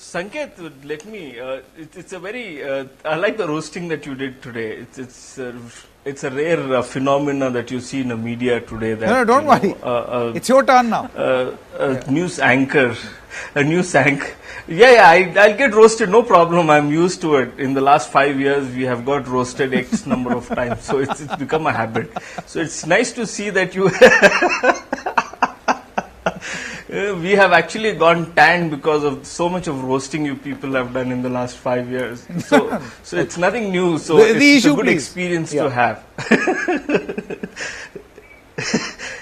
Sanket, let me. It's a very. I like the roasting that you did today. It's a rare phenomena that you see in the media today. That, No, don't worry. It's your turn now. News anchor, a news anchor. Yeah, I'll get roasted, no problem. I'm used to it. In the last 5 years, we have got roasted X number of times, so it's become a habit. So it's nice to see that you. We have actually gone tanned because of so much of roasting you people have done in the last 5 years. So it's nothing new. So it's a good experience to have.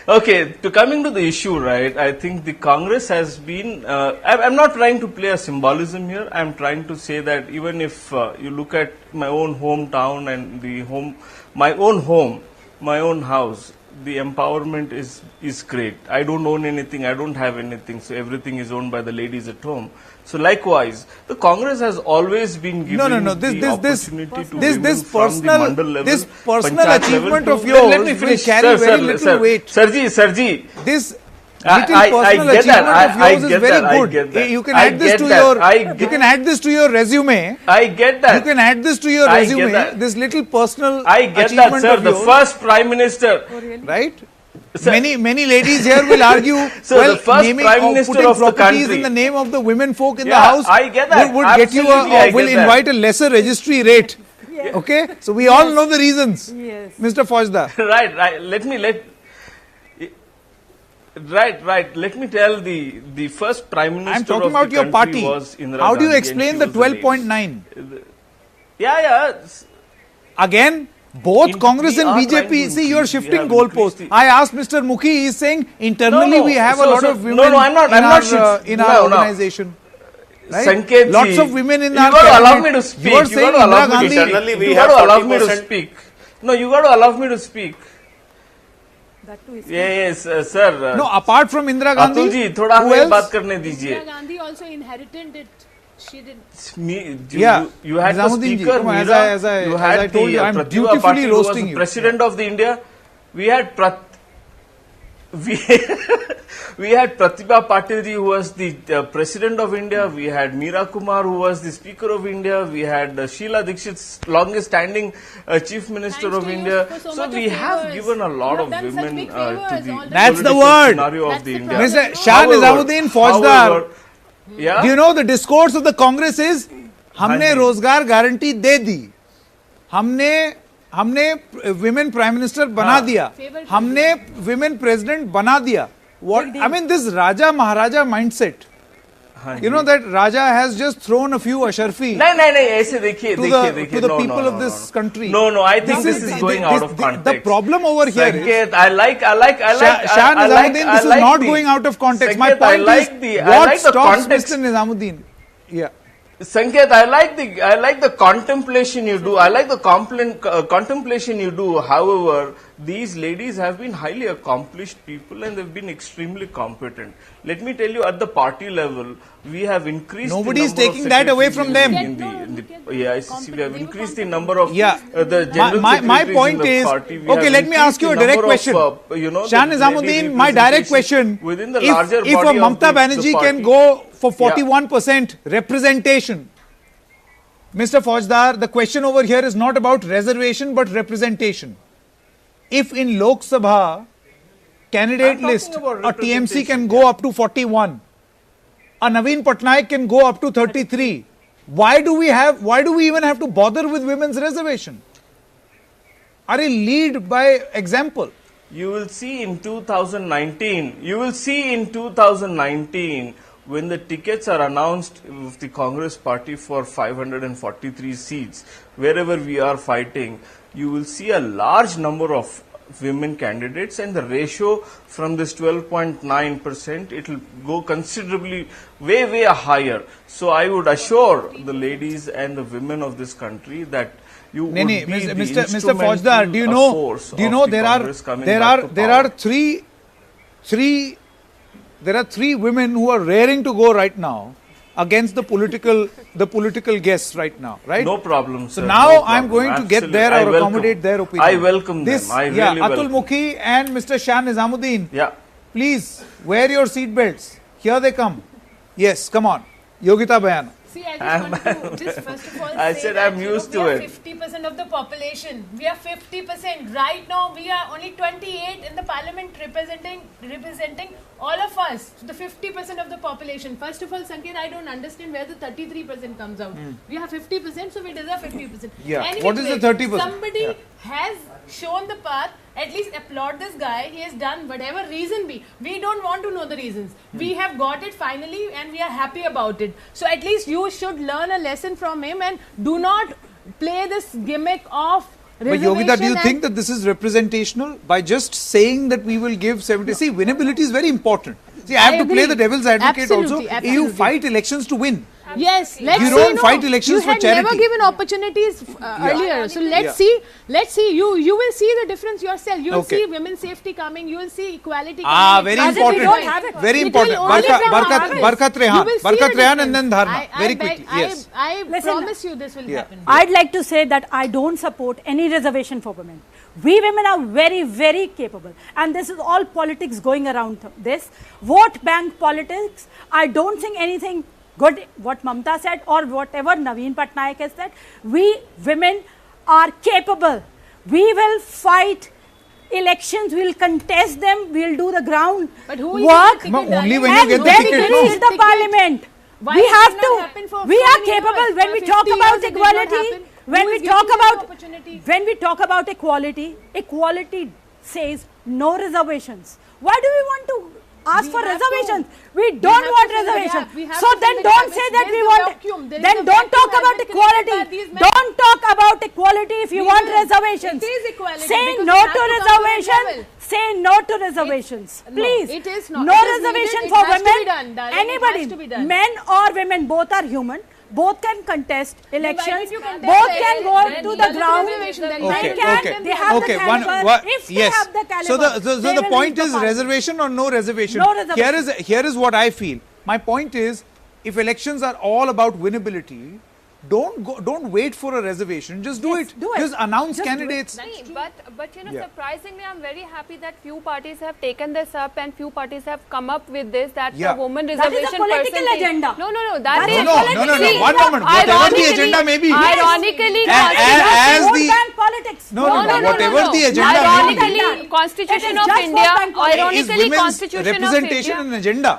Okay, coming to the issue, right? I think the Congress has been. I'm not trying to play a symbolism here. I'm trying to say that even if you look at my own hometown and my own house, the empowerment is great. I don't own anything. I don't have anything. So everything is owned by the ladies at home. So likewise, the Congress has always been given the opportunity to women from the mandal level, this personal achievement of yours let me finish, will carry very little weight. Sirji. This little personal achievement of yours is very good. You can add this to your. You can add this to your resume. I get that. You can add this to your resume. This little personal. I get that, sir. The first Prime Minister. Right. Sir, many ladies here will argue. So well, the first Prime Minister of the country in the name of the women folk in the house. I get that. Would get you will invite a lesser registry rate. Yes. Okay. So we all know the reasons. Yes. Mr. Faujdar. Right. Right. Let me tell the first Prime Minister I'm talking of about the your country party. was Indira How do you Gandhi, explain the 12.9? Yeah. Again, both Congress and BJP, see, you're shifting goalposts. I asked Mr. Mukhi, he's saying internally we have a lot of women in our organization. Right? Sanket, lots of women in our cabinet. You got to allow me to speak. You are saying Indira Gandhi. You got to allow me to speak. No, you got to allow me to speak. That too is yes, sir. No, apart from Indira Gandhi, Atul ji, thoda हमें बात करने दीजिए. Indira Gandhi also inherited it. She did. You had the speaker, as I told you, I'm dutifully roasting you. President of the India. We had Pratibha Patil ji, who was the President of India. We had Meera Kumar, who was the Speaker of India. We had Sheila Dikshit's longest standing Chief Minister of India. So we have given a lot of women to the That's the word. Scenario of the India. Mr. Shah Nizamuddin Faujdar. Yeah? Do you know the discourse of the Congress is हमने रोजगार guarantee दे दी, हमने women prime minister बना दिया, हमने women president बना दिया. What I mean, this Raja Maharaja mindset. You know that Raja has just thrown a few asharfi ऐसे देखिए to the people of this country. No, I think this is going out of context. The problem over here is I like Shah Nizamuddin, this is not going out of context. My point is, what stops Mr. Nizamuddin? Yeah. Sanket, I like the contemplation you do. I like the contemplation you do. However, these ladies have been highly accomplished people and they've been extremely competent. Let me tell you, at the party level, we have increased. Nobody's taking that away from them. We have increased the number of the general my point is, okay, let me ask you a direct question. Shah Nizamuddin, my direct question: within the larger if a Mamata Banerjee can go for 41% representation, Mr. Faujdar, the question over here is not about reservation but representation. If in Lok Sabha candidate list a TMC can go up to 41, a Naveen Patnaik can go up to 33, why do we even have to bother with women's reservation? Are we lead by example? You will see in 2019, when the tickets are announced of the Congress party for 543 seats, wherever we are fighting, you will see a large number of women candidates, and the ratio from this 12.9%, it will go considerably way higher. So I would assure the ladies and the women of this country that you would be Mr. Faujdar, do you know there are three women who are raring to go right now against the political guests right now, right? No problem, sir. So now I'm going to get there or accommodate their opinion. I welcome them. I really Atul Mukhi and Mr. Shah Nizamuddin, please wear your seat belts. Here they come. Yes, come on. Yogita Bayan. See, I just want to just first of all I say said that, I'm you know, used we to are it. 50% of the population. We are 50%. Right now, we are only 28 in the parliament representing all of us, the 50% of the population. First of all, Sanket, I don't understand where the 33% comes out. We have 50%, so we deserve 50%. Yeah. Any What is which the way, 30%? Somebody Yeah. has shown the path. At least applaud this guy. He has done whatever reason be. We don't want to know the reasons. We have got it finally and we are happy about it. So at least you should learn a lesson from him and do not play this gimmick of But Yogita, do you think that this is representational? By just saying that we will give 70, see, winnability is very important. See, I have to play agree. the devil's advocate also. Absolutely, You absolutely. fight elections to win. Yes, let's You see. don't fight elections you for had charity. never given opportunities earlier. So let's see. Let's see. You will see the difference yourself. You will Okay. see women's safety coming. You will see equality Ah, coming. very As if we important. don't have it. Very It important. will only come Barkat after. Barkat You Rehan. will see Barkat the Rehan and difference. then Dharna. I Very beg- quickly. Yes. I Listen, promise you this will happen. I'd like to say that I don't support any reservation for women. We women are very, very capable. And this is all politics going around this. Vote bank politics. I don't think anything good what Mamta said or whatever Naveen Patnaik has said. We women are capable. We will fight elections, we will contest them, we will do the ground But who will work. get the No, ticket, only darling? when you And get the then ticket, we no. reach the parliament. Why We it have did not happen to, for we so are many capable years? when For we 50 talk years about it did not equality, happen. when Who we is talk giving you the about, opportunity? when we talk about equality says no reservations. Why do we want to ask We for have reservations? to. We We don't have want to fill the reservations. gap. We have So to fill then the don't gap. say There that is we a want, vacuum. There is then a don't vacuum talk about that has been created by equality. these men. Don't talk about equality if you We want will. reservations. It is equality Say because no we have to to come to that reservations. level. Say no to reservations. No, Please. it is not. No It is reservation needed. It for has to women. be done, darling. It Anybody, has to be done. men or women, both are human. Both can contest elections. you contest Both it, can go then to the the other ground. reservation, then They why can. don't They have the caliber. If they yes. have the caliber, So the they will point reach the is parliament. reservation or no reservation. No reservation. Here is what I feel. My point is, if elections are all about winnability, don't wait for a reservation. Just do Yes, it. do it. Just announce Just do it. candidates. But you know, Yeah. surprisingly, I'm very happy that few parties have taken this up and few parties have come up with this, that Yeah. the woman That is a reservation political percentage. agenda. No, That that is is a No, political no. See, One moment. Whatever the ironically- agenda may be. Ironically, As Vote the- bank politics. No, whatever the agenda may be. Ironically, Constitution It is of just India, vote bank politics. Is ironically, women's Constitution of representation India. an agenda?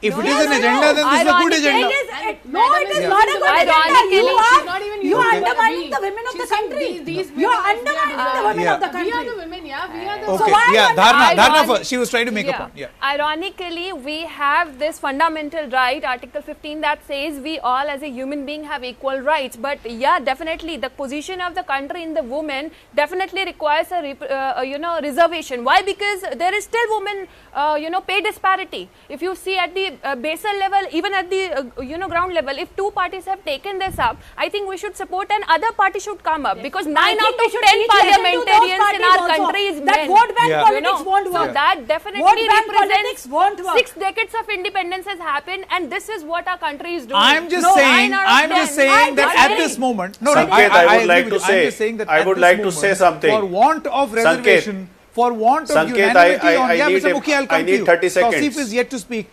If it is No, an no, agenda, no. then this is a good Ironically, agenda. It is, no, Madam it is is not a using good the agenda. ironically, You she's are, not even you using are the word undermining we. the women of the She's saying country. these You are women, undermining we are the women Yeah. of the We are the country. women, yeah. We are the Okay, why yeah, are you Dharna Iron- first. She was trying to make a point. Yeah. Ironically, we have this fundamental right, Article 15, that says we all as a human being have equal rights. But yeah, definitely the position of the country in the women definitely requires a reservation. Why? Because there is still women pay disparity. If you see at the basal level, even at the ground level, if two parties have taken this up, I think we should support and other party should come up, because 9 out of 10 parliamentarians in our country is that men. vote bank Yeah. politics won't So work. that definitely Vote bank represents politics won't work. 6 decades of independence has happened, and this is what our country is doing. I'm just No, saying, 9 out of I'm just 10. saying that at agree. this moment, Sanket, I would like agree with to you. I'm say- just saying that I at would this like to moment, say something. For want of reservation, for want of Sanket, unanimity I on, yeah, need Mr. a- Mukhi, I'll I come to need you. 30 seconds. Tausif is yet to speak.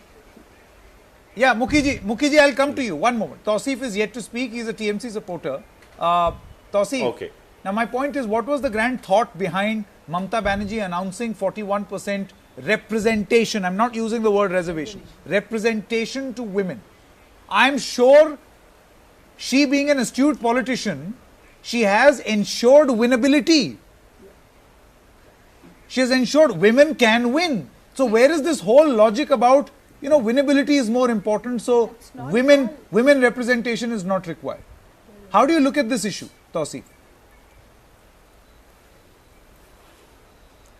Yeah, Mukhi, I'll come to you. One moment. Tausif is yet to speak. He's a TMC supporter. Tausif. Okay. Now, my point is, what was the grand thought behind Mamta Banerjee announcing 41% representation? I'm not using the word reservation. Representation to women. I'm sure she, being an astute politician, she has ensured winnability. She has ensured women can win. So where is this whole logic about, winnability is more important, so women representation is not required? How do you look at this issue, Tausif?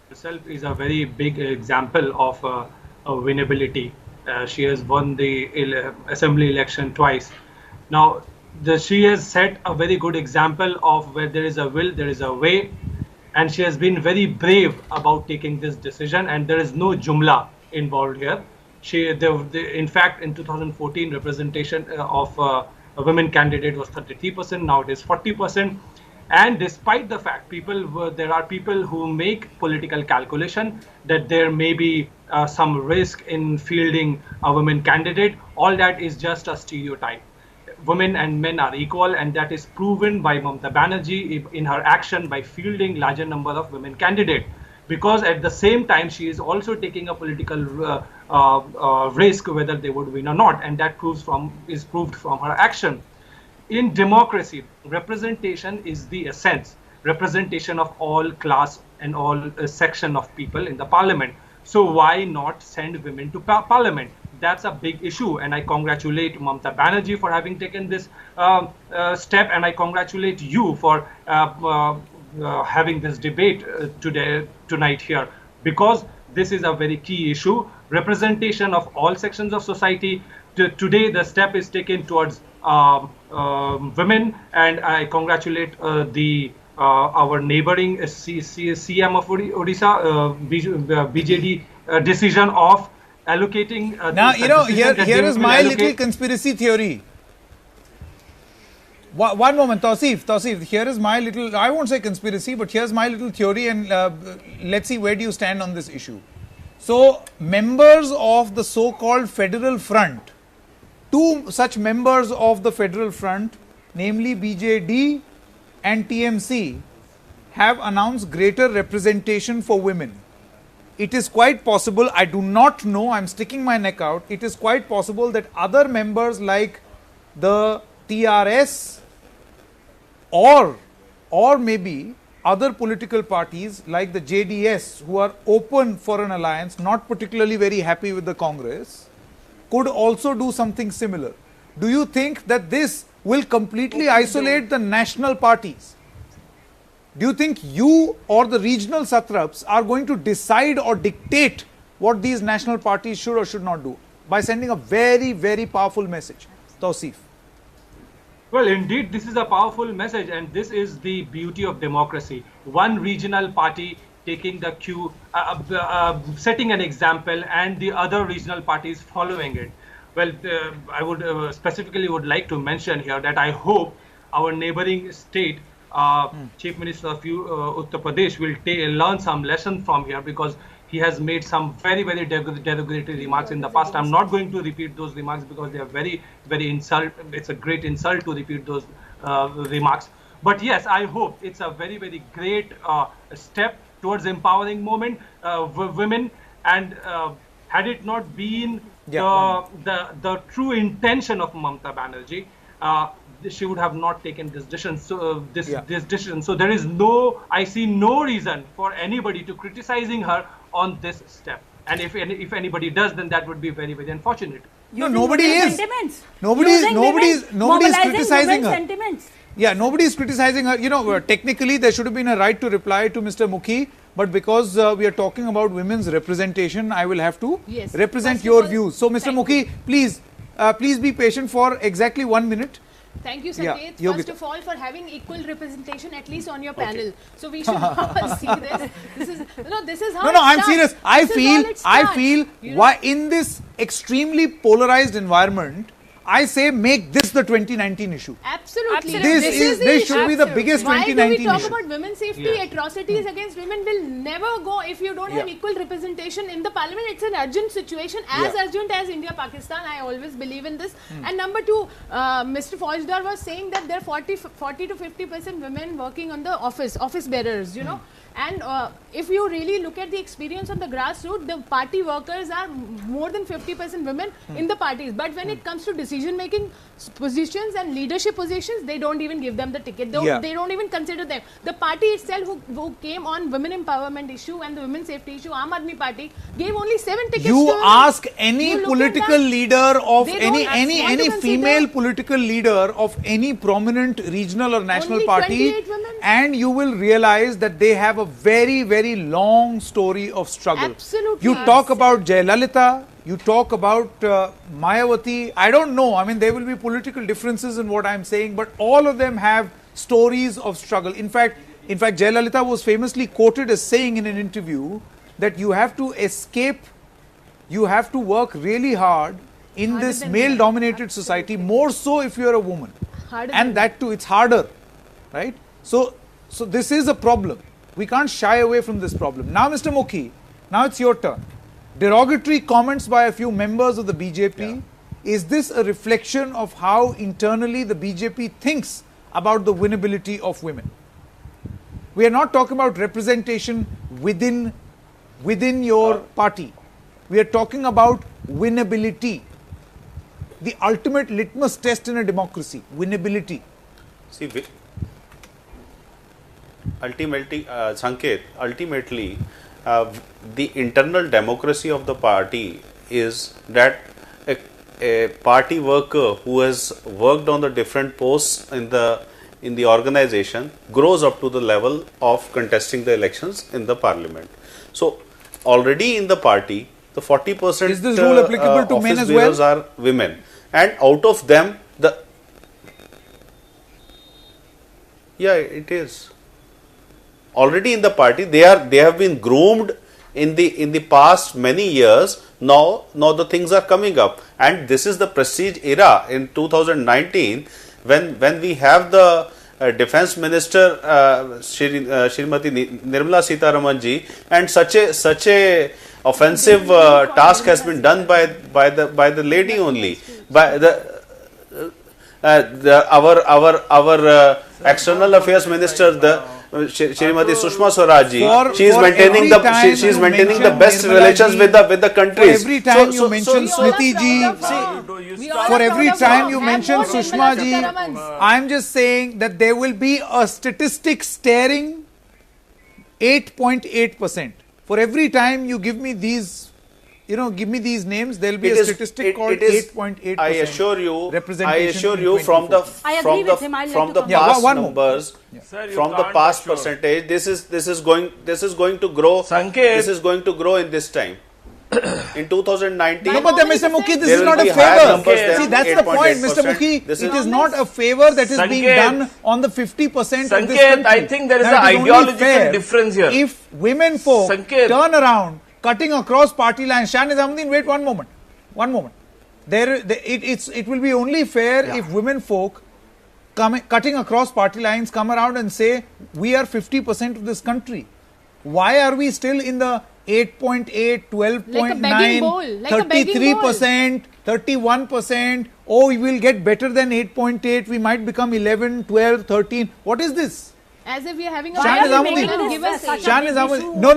Herself is a very big example of winnability. She has won the assembly election twice. Now, she has set a very good example of where there is a will, there is a way, and she has been very brave about taking this decision, and there is no jumla involved here. In fact, in 2014, representation of a women candidate was 33%, now it is 40%. And despite the fact there are people who make political calculation that there may be some risk in fielding a women candidate, all that is just a stereotype. Women and men are equal, and that is proven by Mamata Banerjee in her action by fielding larger number of women candidates. Because at the same time, she is also taking a political risk whether they would win or not, and that is proved from her action. In democracy, representation is the essence. Representation of all class and all section of people in the parliament. So why not send women to parliament? That's a big issue, and I congratulate Mamata Banerjee for having taken this step, and I congratulate you for having this debate tonight here, because this is a very key issue. Representation of all sections of society. Today, the step is taken towards women, and I congratulate our neighboring CM of Odisha, BJD decision of allocating. Now, here is my little conspiracy theory. One moment, Tausif, here is my little, I won't say conspiracy, but here's my little theory, and let's see where do you stand on this issue. So, members of the so-called Federal Front, two such members of the Federal Front, namely BJD and TMC, have announced greater representation for women. It is quite possible, I do not know, I'm sticking my neck out, it is quite possible that other members like the TRS or maybe other political parties like the JDS, who are open for an alliance, not particularly very happy with the Congress, could also do something similar. Do you think that this will completely isolate the national parties? Do you think you or the regional satraps are going to decide or dictate what these national parties should or should not do by sending a very, very powerful message? Tausif. Well, indeed, this is a powerful message, and this is the beauty of democracy. One regional party taking the cue, setting an example, and the other regional parties following it. Well, I would specifically would like to mention here that I hope our neighboring state, Chief Minister of Uttar Pradesh, will learn some lesson from here, because he has made some very, very derogatory remarks in the past. I'm not going to repeat those remarks because they are very, very insult. It's a great insult to repeat those remarks. But yes, I hope it's a very, very great step towards empowering women. And had it not been the true intention of Mamata Banerjee, she would have not taken this decision. So this decision. So there is I see no reason for anybody to criticizing her on this step. And if anybody does, then that would be very, very unfortunate. Nobody is. Nobody's criticizing her. Sentiments. Yeah, nobody is criticizing her. Technically there should have been a right to reply to Mr. Mukhi, but because we are talking about women's representation, I will have to represent your views. So, Mr. Mukhi, please be patient for exactly 1 minute. Thank you, Sanket. Yeah, first of all, for having equal representation, at least on your panel. So we should all see this. This is how. No, I'm serious. I feel why in this extremely polarized environment, I say make this the 2019 issue. Absolutely. This should be the biggest 2019 issue. Why do we talk about women's safety? Atrocities against women will never go if you don't have equal representation in the parliament. It's an urgent situation, as urgent as India-Pakistan. I always believe in this. And number two, Mr. Faujdar was saying that there are 40 to 50% women working on the office bearers, And if you really look at the experience on the grassroots, the party workers are more than 50% women in the parties. But when it comes to decision-making positions and leadership positions, they don't even give them the ticket. They don't even consider them. The party itself who came on women empowerment issue and the women safety issue, Aam Aadmi Party, gave only 7 tickets to women. Ask any political leader of any female political leader of any prominent regional or national party, and you will realize that they have a very, very long story of struggle. Absolutely. You talk about Jayalalitha, you talk about Mayawati. I don't know. I mean, there will be political differences in what I'm saying, but all of them have stories of struggle. In fact, Jayalalitha was famously quoted as saying in an interview that you have to escape, you have to work really hard in this male-dominated society, more so if you're a woman. And that too, it's harder, right? So this is a problem. We can't shy away from this problem. Now, Mr. Mukhi, now it's your turn. Derogatory comments by a few members of the BJP. Is this a reflection of how internally the BJP thinks about the winnability of women? We are not talking about representation within your party. We are talking about winnability. The ultimate litmus test in a democracy, winnability. See, ultimately, Sanket, ultimately, the internal democracy of the party is that a party worker who has worked on the different posts in the organization grows up to the level of contesting the elections in the parliament. So, already in the party, the 40% is this rule applicable to men as well? Are women, and out of them, it is. Already in the party, they have been groomed in the past many years. Now the things are coming up, and this is the prestige era in 2019 when we have the Defence Minister Shrimati Nirmala Sitharaman ji, and such a offensive task has been done by the lady only, by our External Affairs Minister, Shrimati Sushma Swaraj ji, she is maintaining the best relations with the countries. For every time you mention Smriti ji, for every time you mention Sushma ji, I am just saying that there will be a statistic staring 8.8%. For every time you give me these, give me these names, there will be a statistic called 8.8%. I assure you from the past numbers, from the past percentage, this is going to grow. This is going to grow in this time. In 2019, no, but Mr. Mukhi, this is not a favor. See, that's the point, Mr. Mukhi. It is not a favor that is being done on the 50% of this country. I think there is an ideological difference here. If women folk turn around, cutting across party lines, Shah Nizamuddin, wait one moment. It will be only fair if women folk cutting across party lines come around and say, we are 50% of this country. Why are we still in the 8.8, 12.9, 33%, 31%? Oh, we will get better than 8.8. We might become 11, 12, 13. What is this? As if we are having a Shah Nizamuddin. No.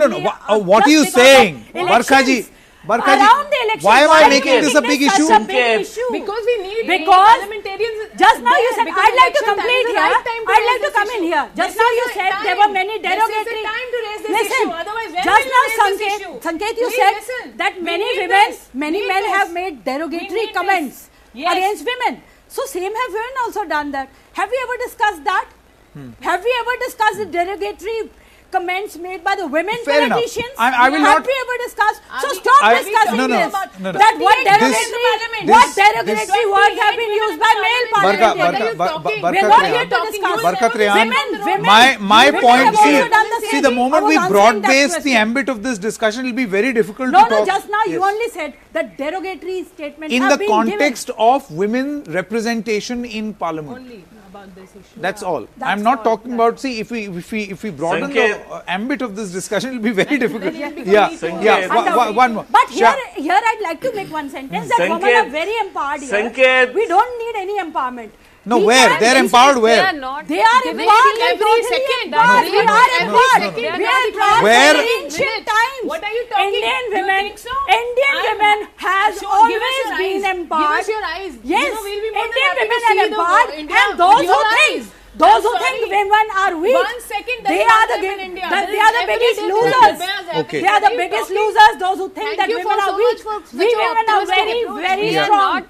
What are you saying? Barkhaji, why am I making this a big issue? Because we need parliamentarians. Just now you said, I'd like to complete here. I'd like to come in here. Just now you said there were many derogatory. Listen, just now Sanket, you said that many men have made derogatory comments against women. So same have women also done that. Have we ever discussed that? Have we ever discussed the derogatory comments made by the women politicians? I will not. Have we ever discussed? So stop discussing this. That what derogatory words have been used by male parliamentarians. We're not here to discuss women. My point is, see, the moment we broad base the ambit of this discussion, it will be very difficult to talk. No, just now you only said that derogatory statements in have the been context of women representation in parliament. Only about this issue. That's all. I'm not talking about. See, if we broaden the ambit of this discussion, it will be very difficult. One more. But here I'd like to make one sentence that women are very empowered here. We don't need any empowerment. No, where? They're empowered where? They are empowered every second. We are empowered. We are empowered. Where? In ancient times. What are you talking? Indian women has always been empowered. Give us your eyes. Yes, we'll be more than Indian happy to women see are empowered, India and those who think women are weak, 1 second, they are the biggest losers. Okay. They are the biggest losers. Those who think that women are weak. We women are very, very strong.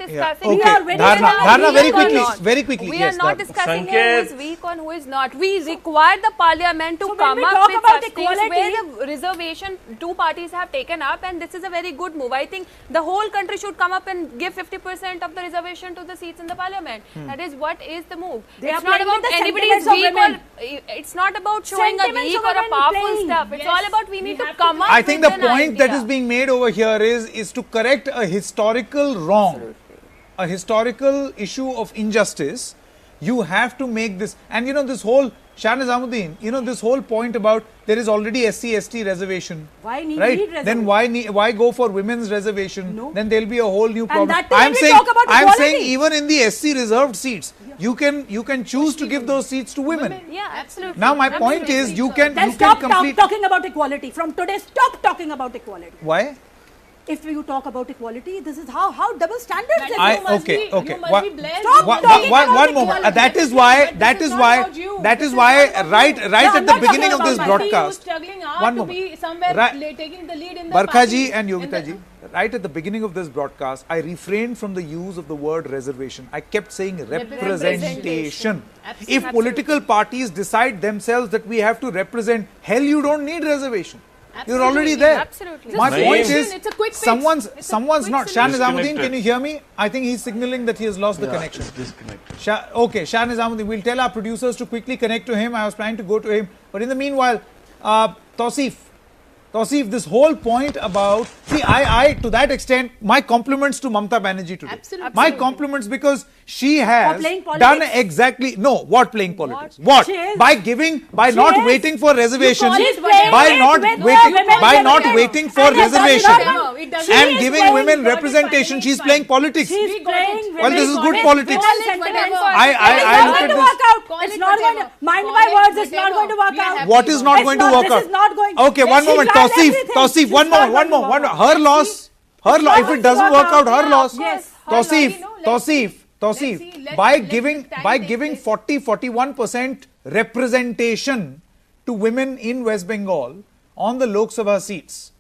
We are very Dharna, very quickly. We are not discussing who is weak or who is not. We require the parliament to come up with such things where the reservation two parties have taken up, and this is a very good move. I think the whole country should come up and give 50% of the reservation to the seats in the parliament. That is what is the move. It's not about anybody is weak or it's not about showing a weak or a powerful stuff. It's all about we need to come up. I think the point that is being made over here is to correct a historical wrong, a historical issue of injustice. You have to make this, and this whole Shah Nizamuddin, you know, this whole point about there is already SC/ST reservation. Why need Right? Then why go for women's reservation? No. Then there'll be a whole new problem. that too when we talk about I'm saying equality. even in the SC reserved seats, you can choose to give those seats to women. Yeah, absolutely. Now my point is you can Then you can complete. talking about equality. From today, stop talking about equality. Why? If you talk about equality, this is how double standards That exist. you must okay, be, okay. You must Wha- be blessed. Stop with talking being about one moment. equality. That is why. But That this is not why. about you. That This is not why. about you. Right No, at I'm the not beginning talking of this about Somebody who's broadcast. struggling hard One to moment. be somewhere Right. taking the lead in the Barkha party, ji and in Yogita the- ji, right at the beginning of this broadcast, I refrained from the use of the word reservation. I kept saying representation. Absolutely. If political parties decide themselves that we have to represent, hell, you don't need reservation. You're already there. Absolutely. My Naeem. point is, It's a quick fix. someone's It's a someone's quick not. Shah solution. Nizamuddin, Disconnected. can you hear me? I think he's signaling that he has lost the connection. Disconnected. Okay, Shah Nizamuddin, we'll tell our producers to quickly connect to him. I was trying to go to him. But in the meanwhile, Tausif, this whole point about, see, I to that extent, my compliments to Mamta Banerjee today. Absolutely. My compliments because she has playing politics? done exactly, no, what playing politics? What? She is. By She not is. waiting for reservation, call She's it playing by it not with waiting, women by not reservation. waiting for And it does reservation not- No, it doesn't. and She is giving playing- women got it, representation, fine, she's fine. playing politics. She's We got playing it. Well, this is good women- politics. women Call it sentiment. whatever. I It's not look going at to this. work out. Call It's it not going to. whatever. Mind Call my it words. It's not whatever. going to work We are out. happy What is not It's going to not- work this out? is not going- Okay, one She moment, tried Tausif, everything. Tausif, It's one not moment, going to work out. her loss, not if going it to doesn't work work out, out. her loss. Yes. Tausif, You know, let's Tausif, see. Tausif, Let's see. by Let's giving time by takes giving this. 41% representation to women in West Bengal on the Lok Sabha seats,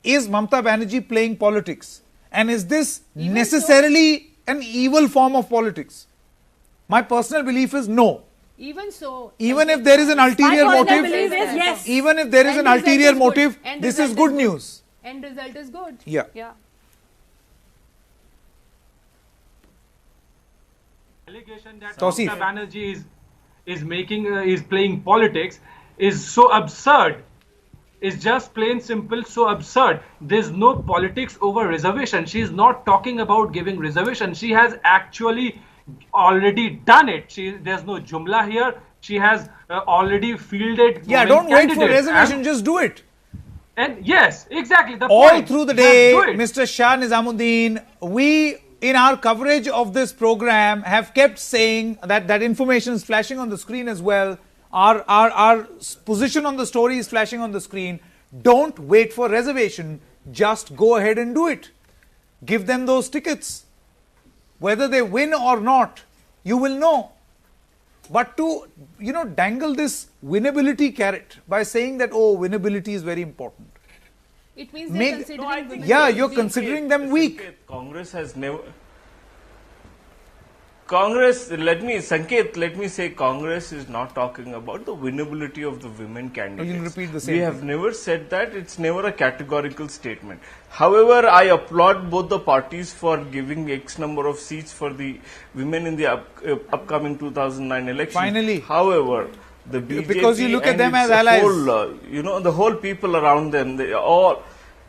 is Mamta Banerjee playing politics? And is this necessarily an evil form of politics? My personal belief is no. Even so, Even if there is an ulterior My personal motive, belief is yes. even if there is End an result ulterior is good. motive, End this is result good is news. end result is good. Yeah. Yeah. Allegation that Tausif. Mamata Banerjee is playing politics is so absurd. Is just plain simple so absurd. There's no politics over reservation. She is not talking about giving reservation. She has actually already done it. There's no jumla here. She has already fielded. Yeah, women don't wait for candidates. reservation, just do it. And yes, exactly. The All point. through the Just day, do it. Mr. Shah Nizamuddin, we, in our coverage of this program, have kept saying that information is flashing on the screen as well. Our position on the story is flashing on the screen. Don't wait for reservation. Just go ahead and do it. Give them those tickets. Whether they win or not, you will know. But to, dangle this winnability carrot by saying that, oh, winnability is very important. It means Make- they're considering No, I think women Yeah, to you're be- considering them weak. Congress has never. Congress, let me say, Congress is not talking about the winnability of the women candidates. you'll repeat the same We have thing. never said that. It's never a categorical statement. However, I applaud both the parties for giving X number of seats for the women in the upcoming 2009 election. Finally. However, the BJP Because you look at and them its as allies. Whole, the whole people around them, they all.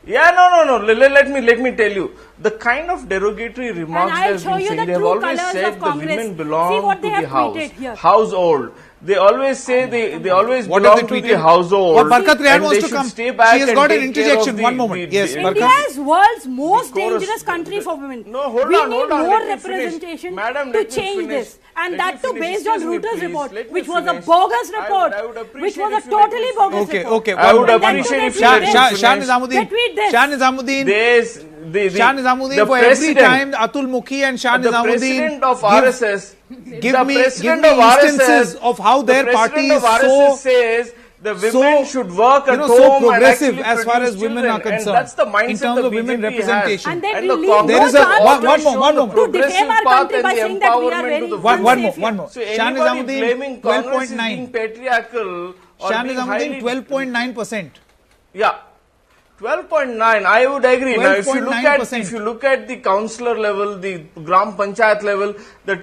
Yeah, no. Let me tell you, the kind of derogatory remarks I'll they have show been you saying. the They have true always colours said of the Congress. women See belong what they to have the house, tweeted here. household. They always say they always What have belong they to the tweeted? household. Well, Barkat Rehan and wants they to should come. Stay back She has and got an take care interjection. of the- One moment. Yes, the- Barkat. India is world's most chorus- dangerous country for women. No, hold we on, need hold on, more let me finish. representation Madam, to let me change finish. this. And Let that me too finish. based on Excuse me, Reuters please. report, Let me which was a finish. bogus I report, would which appreciate was a if you let me totally finish. bogus Okay, report. okay. I would one moment. appreciate if you Shah let me finish. Nizamuddin. Retweet this. Shah Nizamuddin. Shah Nizamuddin, the for every president- time Atul Mukhi and Shah the Nizamuddin president of give- RSS, give the me president give me of instances RSS, of how their the party president is of so RSS says the women should work at home so and progressive actually as far produce as women children. are concerned And that's the mindset in terms the of women BJP has. representation. And they And will the leave Congress There is no a- chance one to more, show one the more. to defame our Progressive path country and by the saying that we are empowerment very to the One women. more, unsafe one here. more. So Shah anybody Nizamuddin, blaming Congress is 12.9. being patriarchal or Shah being Nizamuddin, highly 12.9%. Yeah. 12.9, I would agree. Now, if 12.9%. you look at the councillor level, the Gram Panchayat level, the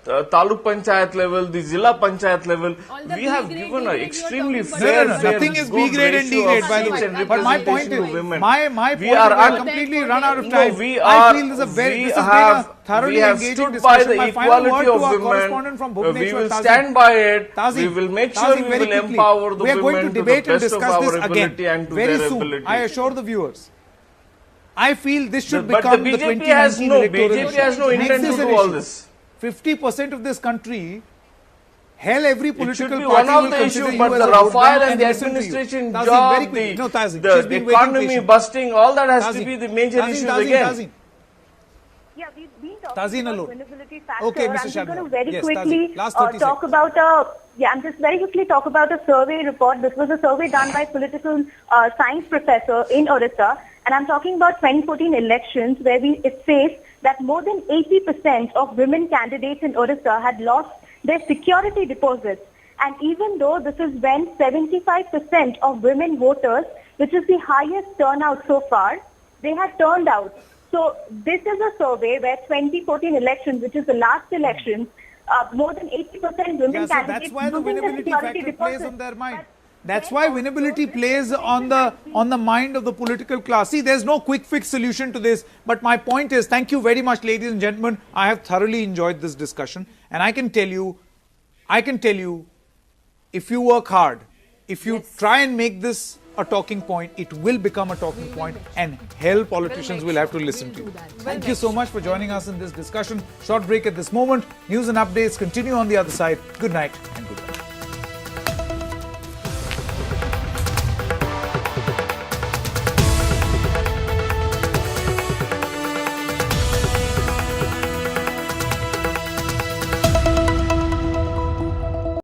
Taluk Panchayat level, the Zilla Panchayat level, All the we have B grade, given D an grade you are extremely talking about. fair, No, fair, nothing is B good grade and D ratio grade, of by the seats way. and But my point representation is, to women. my We point are is, we have un- completely run out of No, time. we I are. feel this is a very, we this has have, been a thoroughly we have engaging stood discussion. by the My final word equality to of our women. correspondent from We Bhubaneswar, will Tazeen. stand by it. Tazeen, We will make sure Tazeen, we very will quickly. empower the We are going women to to the debate and best of discuss our this ability again and to very their soon. ability. I assure the viewers. I feel this should But become the the BJP 2019 has no electoral BJP issue. has no Makes intent to this an do all issue. this. 50% of this country, hell, every It political should be party one of will the consider issues, you but as the a vote Rafale bank and the listen to you. administration Tazeen, job, very quickly. No, Tazeen, the she's been waiting economy patiently. busting, all that has to Tazeen, be the major Tazeen, issues Tazeen, again. Tazeen. Yeah, we've been Tazeen talking about alone. vulnerability factor. Okay, Mr. I'm just going Sharma. to very Yes, quickly Tazeen. Last 30 talk seconds. about I'm just very quickly talk about a survey report. This was a survey done by a political science professor in Orissa, and I'm talking about 2014 elections, where it says that more than 80% of women candidates in Orissa had lost their security deposits. And even though this is when 75% of women voters, which is the highest turnout so far, they had turned out. So this is a survey where 2014 elections, which is the last election, more than 80% women Yeah, so candidates that's why the losing their winnability security factor plays deposits. on their mind. But That's then why also winnability this plays election on the mind of the political class. See, there's no quick fix solution to this. But my point is, thank you very much, ladies and gentlemen. I have thoroughly enjoyed this discussion, and I can tell you, if you work hard, if you try and make this a talking point, it will become a talking point, and hell, politicians will have to listen to you. Thank you so much for joining us in this discussion. Short break at this moment. News and updates continue on the other side. Good night and good day.